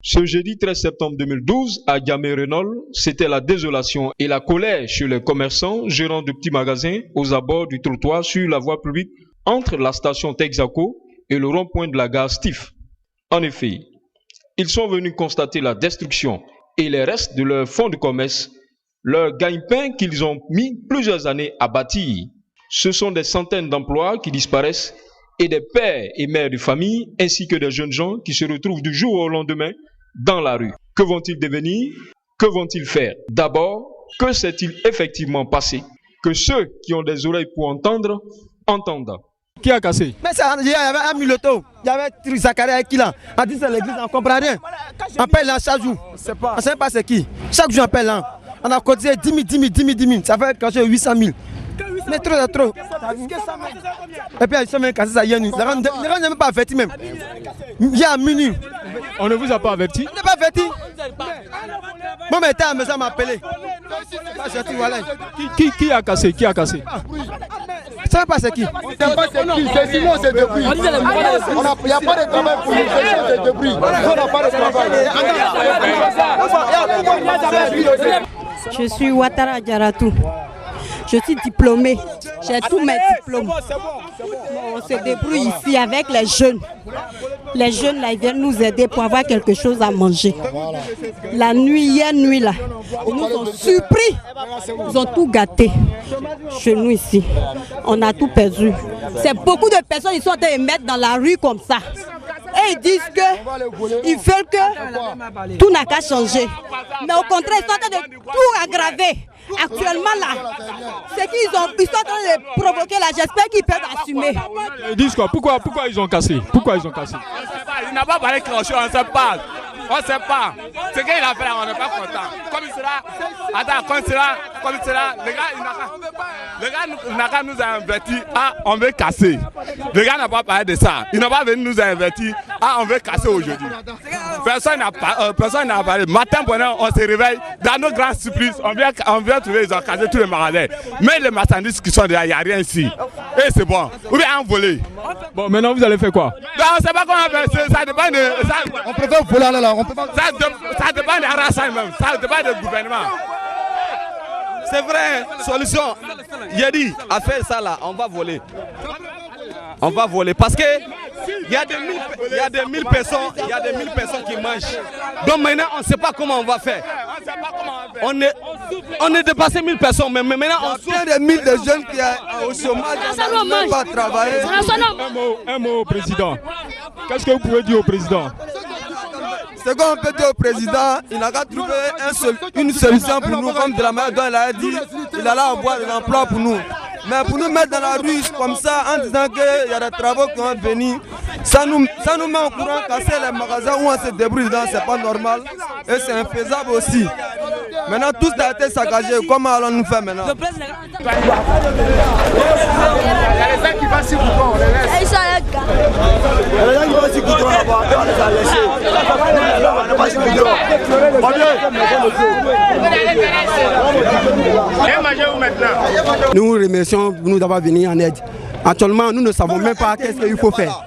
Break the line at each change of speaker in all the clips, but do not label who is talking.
Ce jeudi 13 septembre 2012, à Diamé-Renol, c'était la désolation et la colère chez les commerçants gérants de petits magasins aux abords du trottoir sur la voie publique entre la station Texaco et le rond-point de la gare Stif. En effet, ils sont venus constater la destruction et les restes de leur fonds de commerce, leur gagne-pain qu'ils ont mis plusieurs années à bâtir. Ce sont des centaines d'emplois qui disparaissent et des pères et mères de famille ainsi que des jeunes gens qui se retrouvent du jour au lendemain dans la rue. Que vont-ils devenir? Que vont-ils faire? D'abord, que s'est-il effectivement passé? Que ceux qui ont des oreilles pour entendre, entendent.
Qui a cassé?
Mais ça, il y avait un Miloto, il y avait Zacharia qui là. On dit c'est l'église, on ne comprend rien. On appelle là chaque jour. On ne sait pas c'est qui. Chaque jour on appelle là. On a cotisé 10 000. Ça fait quand 800 000. Mais trop. Et puis ils sont même cassés ça hier nuit. Les gens n'ont même pas averti même. Il y a minuit.
On ne vous a pas averti?
On n'est pas averti. Moi, mais à la maison, m'a appelé.
Qui a cassé? Qui a cassé?
Ça ne pas c'est qui?
C'est Simon, c'est depuis. Il n'y a pas de travail pour nous, c'est depuis. On n'a pas de travail.
Je suis Ouattara Diaratou. Je suis diplômée, j'ai tous mes diplômes. On se débrouille ici avec les jeunes. Les jeunes là, ils viennent nous aider pour avoir quelque chose à manger. La nuit, hier nuit là, ils nous ont surpris. Ils ont tout gâté chez nous ici. On a tout perdu. C'est beaucoup de personnes qui sont en train de mettre dans la rue comme ça. Et ils disent qu'ils veulent que tout n'a qu'à changer. Mais au contraire, ils sont en train de tout aggraver. Actuellement là, c'est qu'ils sont en train de provoquer là, j'espère qu'ils peuvent assumer.
Ils disent quoi? Pourquoi ils ont cassé?
Il n'a pas parlé grand chose, on ne sait pas. On ne sait pas. Ce qu'il a fait là, on n'est pas content. Comme il sera, les gars nous a avertis, on veut casser. Le gars n'a pas parlé de ça. Il n'a pas venu nous avertir, on veut casser aujourd'hui. Personne n'a parlé. Matin, on se réveille, dans nos grands supplices, on vient trouver, ils ont cassé tous les magasins. Mais les marchandises qui sont derrière, il n'y a rien ici. Et c'est bon. Ou bien envolé.
Bon, maintenant vous allez faire quoi?
On ne sait pas comment faire, ça dépend de...
On préfère voler là.
Ça dépend des arrachages même, ça dépend du gouvernement.
C'est vrai, solution. Yedi a fait ça là, on va voler. On va voler parce que il y a des 1000 personnes qui mangent. Donc maintenant on ne sait pas comment on va faire. On est dépassé 1000 personnes, mais maintenant on
souffre des 1000 de jeunes qui sont au chômage, qui ne pas travailler.
Un mot au président. Qu'est-ce que vous pouvez dire au président?
Ce qu'on peut dire au président, il n'a qu'à trouver une solution pour nous, comme de la manière dont il a dit, il allait avoir des emplois pour nous. Mais pour nous mettre dans la rue comme ça, en disant qu'il y a des travaux qui vont venir, ça nous met au courant, casser les magasins où on se débrouille dedans, c'est pas normal. Et c'est infaisable aussi. Maintenant, tout a été saccagé. Comment allons-nous faire maintenant?
Il y a les gens qui vont s'y couper, on les laisse. Il y a les gens qui vont s'y couper là-bas, on les a laissés.
Nous remercions de nous d'avoir venu en aide. Actuellement, nous ne savons même pas qu'est-ce qu'il faut faire.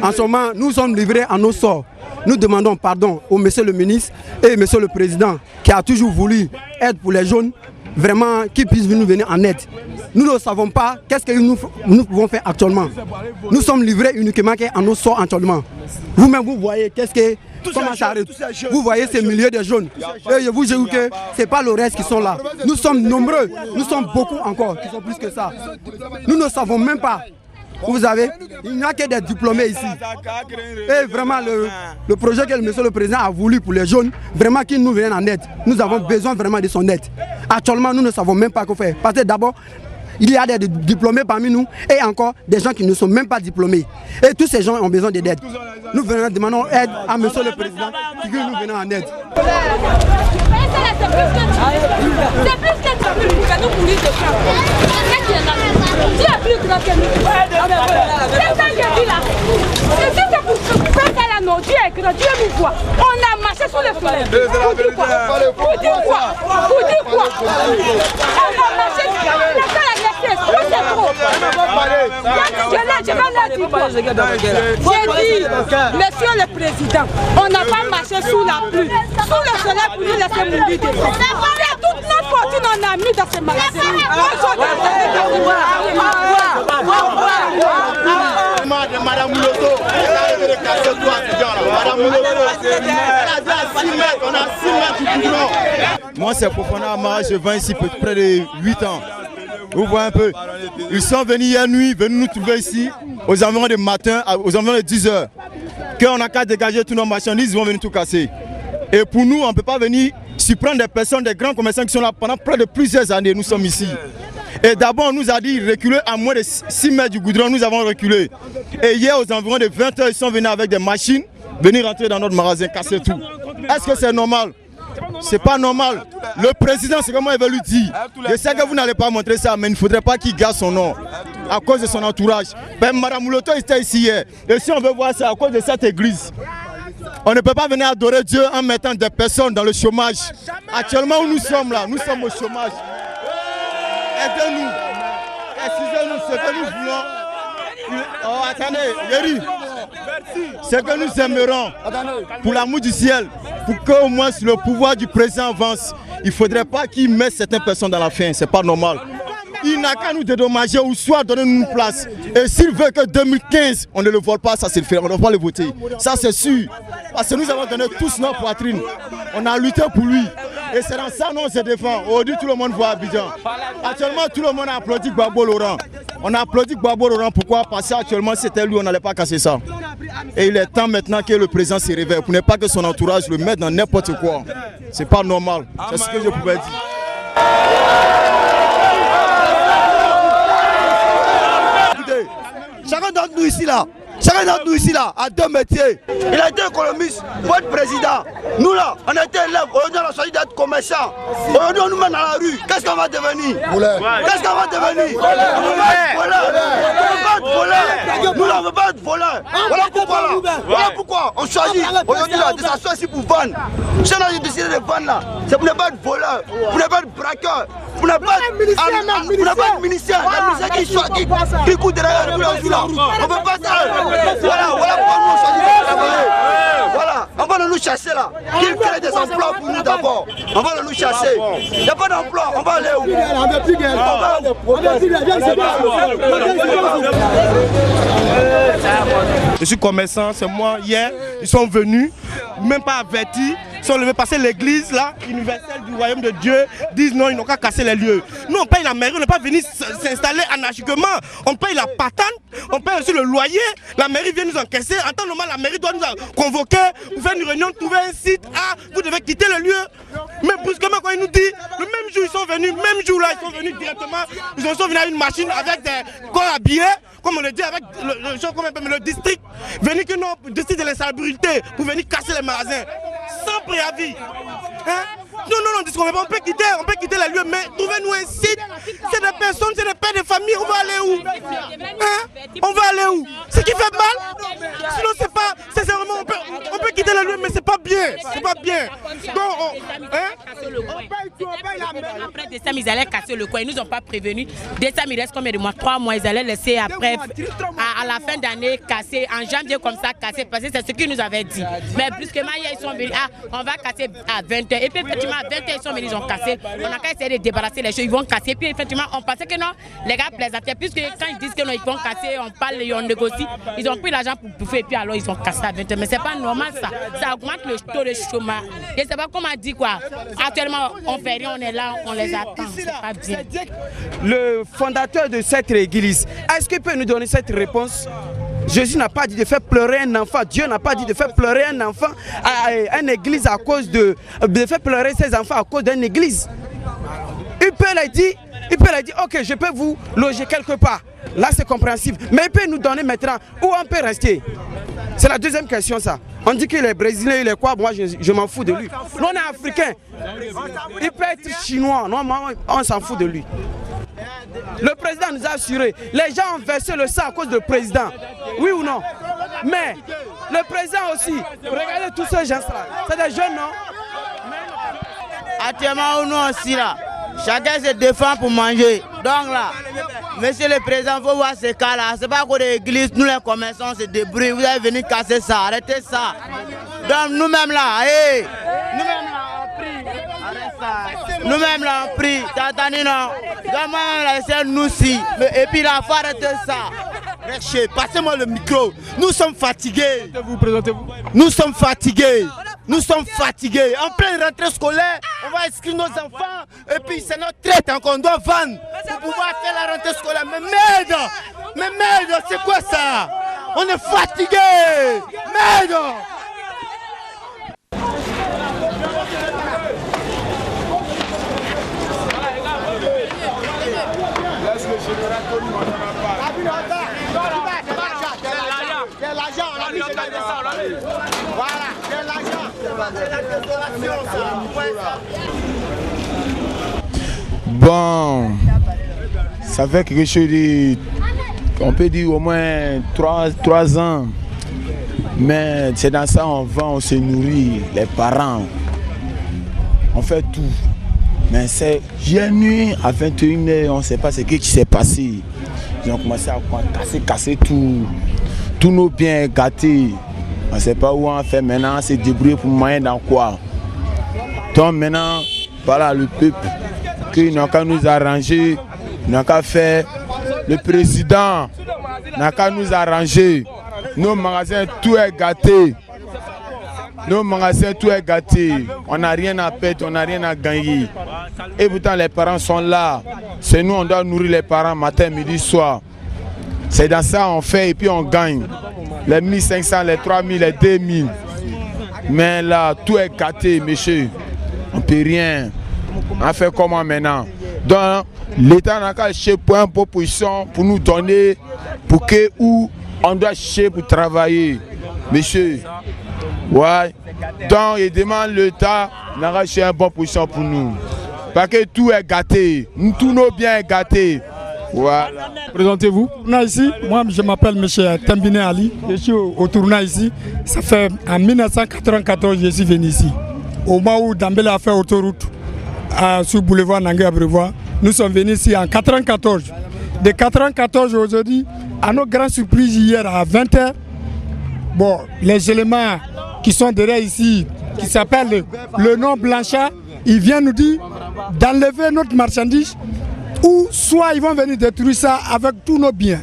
En ce moment, nous sommes livrés à nos sorts. Nous demandons pardon au monsieur le ministre et monsieur le président qui a toujours voulu aide pour les jeunes, vraiment qu'ils puissent nous venir en aide. Nous ne savons pas qu'est-ce que nous pouvons faire actuellement. Nous sommes livrés uniquement à nos sorts actuellement. Vous-même, vous voyez comment ça arrive. Vous voyez ces milliers de jeunes. Et je vous jure que ce n'est pas le reste qui sont là. Nous sommes nombreux, nous sommes beaucoup encore, qui sont plus que ça. Nous ne savons même pas. Vous savez, il n'y a que des diplômés ici. Et vraiment, le projet que monsieur le président a voulu pour les jeunes, vraiment qu'ils nous viennent en aide. Nous avons besoin vraiment de son aide. Actuellement, nous ne savons même pas quoi faire. Parce que d'abord, il y a des diplômés parmi nous et encore des gens qui ne sont même pas diplômés. Et tous ces gens ont besoin d'aide. Nous demandons aide à monsieur le président qui veut nous venir en aide.
C'est plus que nous pourrir de ça. Tu es plus grand que nous. C'est ça que je dis là. C'est pour faire ça là, non, tu es grand, tu es quoi? On a marché sur le soleil. Pour dire quoi? On a marché sur le soleil. assez, ça c'est trop. Je vais leur dire quoi. J'ai dit, monsieur le président, on n'a pas marché sous la pluie, sous le soleil pour nous laisser mourir de faim. C'est toute notre fortune on a mis dans ces magasins.
Madame Mouloto, Madame Mouloto, on a 6 mètres du goudron.
Moi c'est Fofana Amara, je vends ici près de 8 ans. Vous voyez un peu. Ils sont venus hier nuit, venus nous trouver ici aux environs du matin, aux environs de 10 h. Quand on n'a qu'à dégager tous nos marchandises, ils vont venir tout casser. Et pour nous, on ne peut pas venir surprendre des personnes, des grands commerçants qui sont là pendant près de plusieurs années. Nous sommes ici. Et d'abord, on nous a dit reculer à moins de 6 mètres du goudron, nous avons reculé. Et hier, aux environs de 20 h, ils sont venus avec des machines, venir rentrer dans notre magasin, casser tout. Est-ce que c'est normal? C'est pas normal. Le président, c'est comment il veut lui dire. Je sais que vous n'allez pas montrer ça, mais il ne faudrait pas qu'il garde son nom à cause de son entourage. Ben, Madame Mouloto était ici hier. Et si on veut voir ça à cause de cette église, on ne peut pas venir adorer Dieu en mettant des personnes dans le chômage. Actuellement où nous sommes là, nous sommes au chômage. Aidez-nous. Excusez-nous, ce que nous voulons. Oh, attendez, Yeri. Ce que nous aimerons, pour l'amour du ciel, pour qu'au moins le pouvoir du président avance, il ne faudrait pas qu'il mette certaines personnes dans la faim, c'est pas normal. Il n'a qu'à nous dédommager ou soit donner une place. Et s'il veut que 2015, on ne le vole pas, ça c'est le fait, on ne doit pas le voter. Ça c'est sûr. Parce que nous avons donné tous notre poitrine. On a lutté pour lui. Et c'est dans ça qu'on se défend. Aujourd'hui tout le monde voit Abidjan. Actuellement tout le monde a applaudi Gbagbo Laurent. On a applaudi Gbagbo Laurent, pourquoi? Parce qu'actuellement c'était lui, on n'allait pas casser ça. Et il est temps maintenant que le président se réveille pour ne pas que son entourage le mette dans n'importe quoi. C'est pas normal. C'est ce que je pouvais dire. Écoutez, chacun d'entre nous ici là, a deux métiers. Il a été économiste, votre président. Nous là, on était élèves, aujourd'hui on a choisi d'être commerçants. Aujourd'hui on nous met dans la rue. Qu'est-ce qu'on va devenir? Qu'est-ce qu'on va devenir? On ne veut pas être voleur. Nous là, on ne veut pas être voleur. Voilà pourquoi là. Voilà pourquoi on choisit aujourd'hui là de s'asseoir ici pour vendre. Si on a décidé de vendre là, c'est pour ne pas être voleur, pour ne pas être braqueur, pour ne pas être ministère. La ministère qui coûte derrière nous là. On ne veut pas ça. Voilà pourquoi nous on choisit de travailler. Voilà, on va nous chasser là. Qu'ils créent des emplois pour nous d'abord. On va nous chasser. Il n'y a pas d'emploi, on va aller où? Je suis commerçant, c'est moi. Hier, ils sont venus, même pas avertis. Ils sont levés passer l'église là, universelle du royaume de Dieu, disent non, ils n'ont qu'à casser les lieux. Nous on paye la mairie, on n'est pas venu s'installer anarchiquement. On paye la patente, on paye aussi le loyer, la mairie vient nous encaisser. En temps normal, la mairie doit nous convoquer pour faire une réunion, trouver un site. Ah, vous devez quitter le lieu. Mais brusquement, quand ils nous disent, le même jour ils sont venus, même jour là, ils sont venus directement, ils sont venus à une machine avec des corps habillés, comme on le dit, avec le district, venir que non, le district de l'insalubrité, pour venir casser les magasins. Sans préavis. Hein? Non, on peut quitter les lieux, mais trouvez-nous un site. C'est des personnes, c'est des pères de famille, on va aller où? Hein? On va aller où? Ce qui fait mal? Sinon c'est pas, c'est vraiment, on peut quitter les lieux, mais c'est pas bien. C'est pas bien. Donc,
après décembre, ils allaient casser le coin. Ils nous ont pas prévenus. Décembre, il reste combien de mois? 3 mois. Ils allaient laisser après, à la fin d'année, casser. En janvier, comme ça, casser. Parce que c'est ce qu'ils nous avaient dit. Mais brusquement, hier, ils sont venus. Ah, on va casser à 20 h. Et puis, effectivement, à 20 h, ils sont venus, ils ont cassé. On a qu'à essayer de débarrasser les choses. Ils vont casser. Puis, effectivement, on pensait que non, les gars plaisantaient. Puisque quand ils disent que non, ils vont casser, on parle et on négocie. Ils ont pris l'argent pour bouffer. Et puis, alors, ils ont cassé à 20 h. Mais c'est pas normal, ça. Ça augmente le taux de chômage. Je sais pas comment dire quoi. Actuellement, on fait rien, on est là, on les attend. C'est pas bien.
Le fondateur de cette église, est-ce qu'il peut nous donner cette réponse? Jésus n'a pas dit de faire pleurer un enfant. Dieu n'a pas dit de faire pleurer un enfant à une église à cause de faire pleurer ses enfants à cause d'une église. Il peut leur dire, ok, je peux vous loger quelque part. Là, c'est compréhensible. Mais il peut nous donner maintenant où on peut rester. C'est la deuxième question, ça. On dit qu'il est brésilien, il est quoi? Moi, je m'en fous de lui. Nous, on est africain. Il peut être chinois. Non, on s'en fout de lui. Le président nous a assuré. Les gens ont versé le sang à cause du président. Oui ou non? Mais le président aussi, regardez tous ces gens-là. C'est des jeunes, non?
Actuellement, nous aussi là, Chacun se défend pour manger. Donc là, monsieur le président, il faut voir ce cas-là. C'est pas qu'au l'église, nous les commerçants se débrouillent. Vous allez venir casser ça, arrêtez ça. Donc nous-mêmes là, nous-mêmes là, on prie. Arrête ça. Nous-mêmes là, on prie. T'as entendu non? Moi-même là, c'est nous aussi. Et puis là, il faut arrêter ça.
Passez-moi le micro. Nous sommes fatigués.
Présentez-vous.
Nous sommes fatigués. Nous sommes fatigués. En pleine rentrée scolaire, on va inscrire nos enfants. Et puis c'est notre traite qu'on doit vendre pour pouvoir faire la rentrée scolaire. Mais merde, c'est quoi ça? On est fatigués. Merde. Bon, ça fait quelque chose de, on peut dire au moins 3 ans. Mais c'est dans ça on vend, on se nourrit, les parents. On fait tout. Mais c'est hier nuit à 21h, on ne sait pas ce qui s'est passé. Ils ont commencé à casser tout. Tous nos biens gâtés. On ne sait pas où on fait maintenant, c'est débrouiller pour moyen dans quoi. Donc maintenant, voilà le peuple qui n'a qu'à nous arranger, n'a qu'à faire. Le président n'a qu'à nous arranger. Nos magasins, tout est gâté. Nos magasins, tout est gâté. On n'a rien à perdre, on n'a rien à gagner. Et pourtant, les parents sont là. C'est nous, on doit nourrir les parents matin, midi, soir. C'est dans ça on fait et puis on gagne. Les 1500, les 3000, les 2000. Mais là, tout est gâté, monsieur. On ne peut rien. On fait comment maintenant? Donc, l'État n'a qu'à chercher pour une proposition pour nous donner, pour que où on doit chercher pour travailler. Monsieur. Ouais. Donc, il demande l'État n'a qu'à chercher une bonne position pour nous. Parce que tout est gâté. Tous nos biens sont gâtés. Voilà.
Présentez-vous.
Ici, moi je m'appelle M. Tambine Ali, je suis au tournant ici. Ça fait en 1994 je suis venu ici. Au moment où Dambélé a fait autoroute sur le boulevard Nangue à Brevois, nous sommes venus ici en 1994. De 1994 aujourd'hui, à nos grandes surprises hier à 20h, bon, les éléments qui sont derrière ici, qui s'appellent le nom Blanchard, ils viennent nous dire d'enlever notre marchandise. Ou soit ils vont venir détruire ça avec tous nos biens.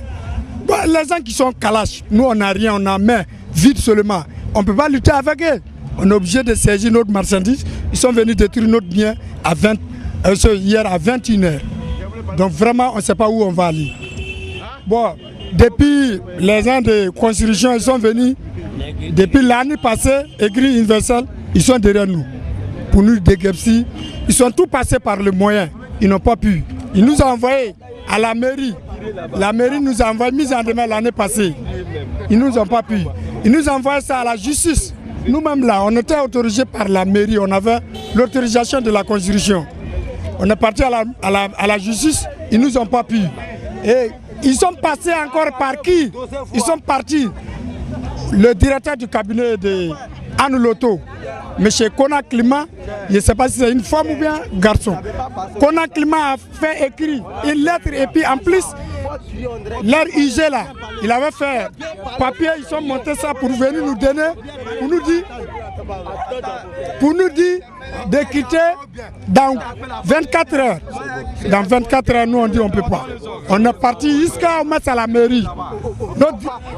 Bon, les gens qui sont kalash, nous on n'a rien, on a main vide seulement. On ne peut pas lutter avec eux. On est obligé de saisir notre marchandise. Ils sont venus détruire notre bien à hier à 21h. Donc vraiment on ne sait pas où on va aller. Bon, depuis les ans de construction, ils sont venus. Depuis l'année passée, écrit universel, ils sont derrière nous. Pour nous déguerpir, ils sont tous passés par le moyen. Ils n'ont pas pu. Ils nous ont envoyé à la mairie. La mairie nous a envoyé mise en demeure l'année passée. Ils nous ont pas pu. Ils nous ont envoyé ça à la justice. Nous-mêmes là, on était autorisés par la mairie. On avait l'autorisation de la construction. On est parti à la justice. Ils nous ont pas pu. Et ils sont passés encore par qui? Ils sont partis. Le directeur du cabinet de Anne Loto, M. Kona Klima, je ne sais pas si c'est une femme ou bien un garçon. Kona Klima a fait écrire une lettre et puis en plus, leur IG là, il avait fait papier, ils sont montés ça pour venir nous donner, pour nous dire de quitter dans 24 heures. Dans 24 heures, nous on dit on ne peut pas. On est parti jusqu'à mettre à la mairie.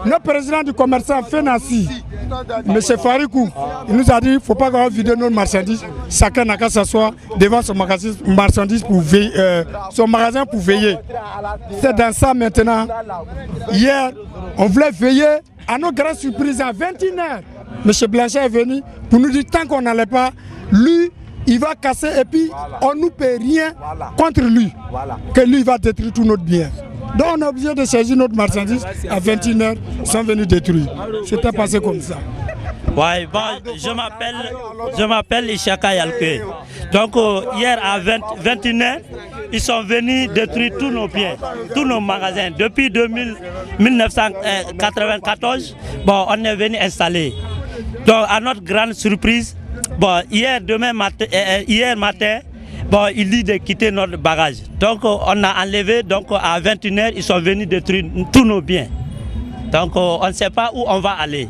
Notre président du commerçant Fenassi, M. Farikou, il nous a dit qu'il ne faut pas qu'on vide nos marchandises. Chacun n'a qu'à s'asseoir devant son magasin pour veiller. C'est dans ça maintenant. Hier, on voulait veiller à nos grandes surprises à 21h. M. Blanchard est venu pour nous dire tant qu'on n'allait pas, lui, il va casser et puis on ne nous paie rien contre lui. Que lui, il va détruire tout notre bien. Donc on est obligé de saisir notre marchandise à 21h, ils sont venus détruire. C'était passé comme ça.
Ouais, bon, je m'appelle Ishaka Yalke. Donc hier à 21h, ils sont venus détruire tous nos biens, tous nos magasins. Depuis 1994, bon, on est venu installer. Donc à notre grande surprise, bon, hier matin, bon, il dit de quitter notre barrage. Donc on a enlevé, donc à 21h, ils sont venus détruire tous nos biens. Donc on ne sait pas où on va aller.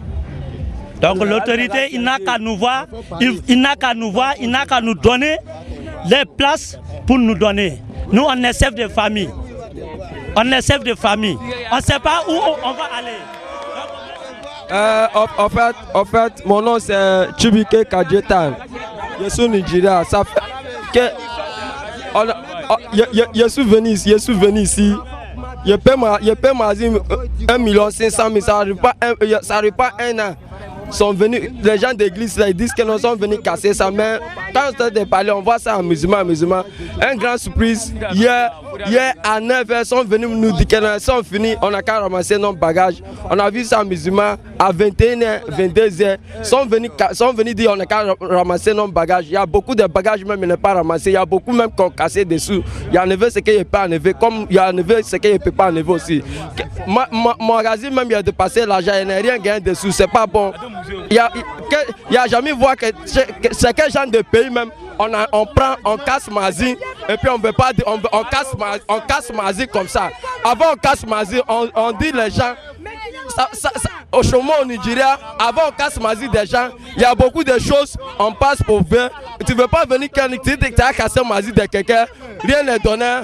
Donc l'autorité, il n'a qu'à nous voir, il n'a qu'à nous voir, il n'a qu'à nous donner les places pour nous donner. Nous, on est chef de famille. On est chef de famille. On ne sait pas où on va aller.
En fait, mon nom c'est Chibike Kadjetan. Je suis Nigeria. Ça fait que je suis venu ici. Je paie 1,5 million. Ça n'arrive pas un an. Sont venus, les gens d'église ils disent que nous sommes venus casser ça, mais quand on de parler, on voit ça en musulman. Un grand surprise, hier à 9h, ils sont venus nous dire qu'ils sont finis, on a qu'à ramasser nos bagages. On a vu ça en musulman à 21h, 22h, ils sont venus dire on a qu'à ramasser nos bagages. Il y a beaucoup de bagages même qui n'est pas ramassé, il y a beaucoup même qui ont cassé dessous. Il y a enlevé ce qu'il ne peut pas enlever, comme il y a enlevé ce qu'il ne peut pas enlever aussi. Mon magazine même il a dépassé l'argent, il n'y a rien gagné dessous, c'est pas bon. Il n'y a jamais vu que c'est quel genre de pays même on prend, on casse Mazi et puis on casse Mazi comme ça. Avant on casse Mazi, on dit les gens au chômage au Nigeria, avant on casse Mazi des gens, il y a beaucoup de choses, on passe pour ver. Tu ne veux pas venir quand tu as cassé Mazi de quelqu'un, rien n'est donné,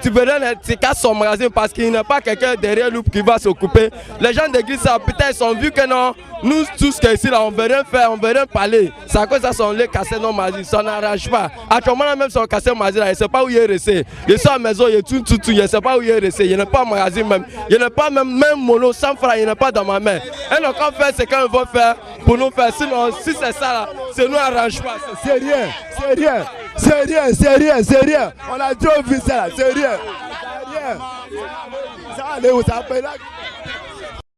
tu veux rien, tu casses son magasin parce qu'il n'y a pas quelqu'un derrière lui qui va s'occuper. Les gens d'église, peut-être ils ont vu que non, nous tous qui ici là, on ne veut rien faire, on ne veut rien parler. C'est à cause de ça qu'on les casse nos Mazi, ça n'arrange pas. Actuellement même si on casse Mazi là, il ne sait pas où il est resté. Il sort à la maison, il est tout, il ne sait pas où il est resté. Il n'est pas magasin même, il n'est pas même mono, 100 francs, il n'est pas dans ma main. Et donc on fait ce qu'on veut faire pour nous faire. Sinon, si c'est ça là, ça nous arrange pas.
C'est rien. On a déjà vu ça là, c'est rien. Ça va aller où ça peut là.